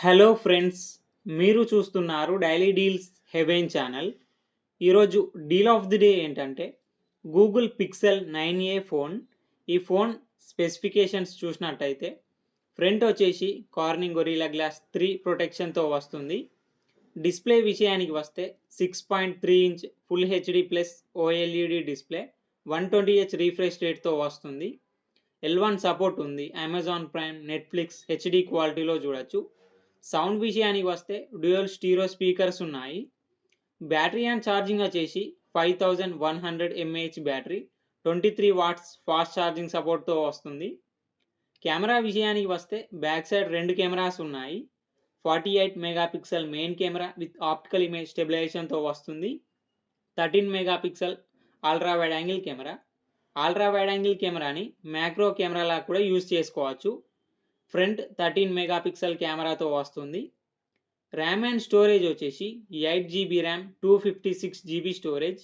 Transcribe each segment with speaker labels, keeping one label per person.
Speaker 1: Hello friends, మీరు చూస్తున్నారు daily deals heaven channel. ఈరోజు డీల్ ఆఫ్ ది డే ఏంటంటే గూగుల్ పిక్సెల్ 9a ఫోన్. ఈ ఫోన్ స్పెసిఫికేషన్స్ చూసినట్టయితే ఫ్రంట్ వచ్చేసి కార్నింగ్ గొరిల్లా గ్లాస్ 3 ప్రొటెక్షన్తో వస్తుంది. డిస్ప్లే విషయానికి వస్తే 6.3 inch full HD plus OLED display 120Hz refresh రేట్తో వస్తుంది. L1 సపోర్ట్ ఉంది. అమెజాన్ ప్రైమ్, నెట్ఫ్లిక్స్ హెచ్డి క్వాలిటీలో చూడొచ్చు. సౌండ్ విషయానికి వస్తే డ్యూయల్ స్టీరియో స్పీకర్స్ ఉన్నాయి. బ్యాటరీ అండ్ ఛార్జింగ్ వచ్చేసి 5100 mAh battery, 23 watts fast charging సపోర్ట్తో వస్తుంది. కెమెరా విషయానికి వస్తే బ్యాక్ సైడ్ 2 కెమెరాస్ ఉన్నాయి. 48 megapixel main camera with optical image స్టెబిలైజేషన్తో వస్తుంది. 13 megapixel ultra wide angle camera. Ultra wide angle కెమెరాని మ్యాక్రో కెమెరాలా కూడా యూజ్ చేసుకోవచ్చు. ఫ్రంట్ 13 మెగాపిక్సెల్ కెమెరాతో వస్తుంది. ర్యామ్ అండ్ స్టోరేజ్ వచ్చేసి 8GB RAM, 256GB storage,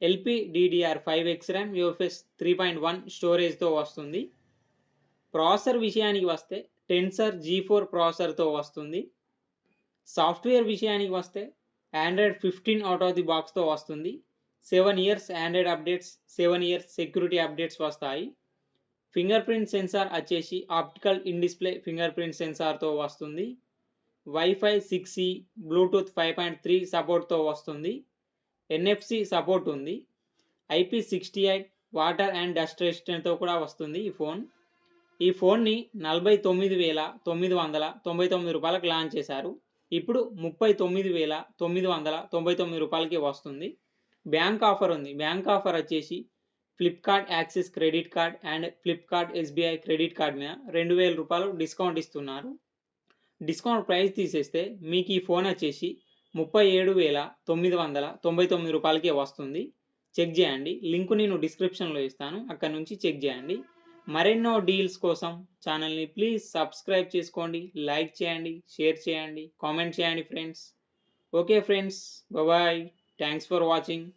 Speaker 1: LPDDR5X RAM, UFS 3.1 స్టోరేజ్తో వస్తుంది. ప్రాసెసర్ విషయానికి వస్తే టెన్సర్ G4 ప్రాసెసర్తో వస్తుంది. సాఫ్ట్వేర్ విషయానికి వస్తే ఆండ్రాయిడ్ 15 అవుట్ ఆఫ్ ది బాక్స్తో వస్తుంది. 7 years Android updates, 7 years security updates వస్తాయి. ఫింగర్ ప్రింట్ సెన్సార్ వచ్చేసి optical in display fingerprint సెన్సార్తో వస్తుంది. వైఫై 6E, బ్లూటూత్ 5.3 సపోర్ట్తో వస్తుంది. NFC సపోర్ట్ ఉంది. IP68 వాటర్ అండ్ డస్ట్ రెసిస్టెంట్తో కూడా వస్తుంది ఈ ఫోన్ని 49,999 రూపాయలకు లాంచ్ చేశారు. ఇప్పుడు 39,999 రూపాయలకి వస్తుంది. బ్యాంక్ ఆఫర్ ఉంది. బ్యాంక్ ఆఫర్ వచ్చేసి Flipkart axis credit card and Flipkart SBI credit card మీద 2,000 రూపాయలు డిస్కౌంట్ ఇస్తున్నారు. డిస్కౌంట్ ప్రైస్ తీసేస్తే మీకు ఈ ఫోన్ వచ్చేసి 37,999 రూపాయలకే వస్తుంది. చెక్ చేయండి. లింక్ నేను డిస్క్రిప్షన్లో ఇస్తాను, అక్కడ నుంచి చెక్ చేయండి. మరెన్నో డీల్స్ కోసం ఛానల్ని ప్లీజ్ సబ్స్క్రైబ్ చేసుకోండి, లైక్ చేయండి, షేర్ చేయండి, కామెంట్ చేయండి friends. Okay friends, bye. Thanks for watching.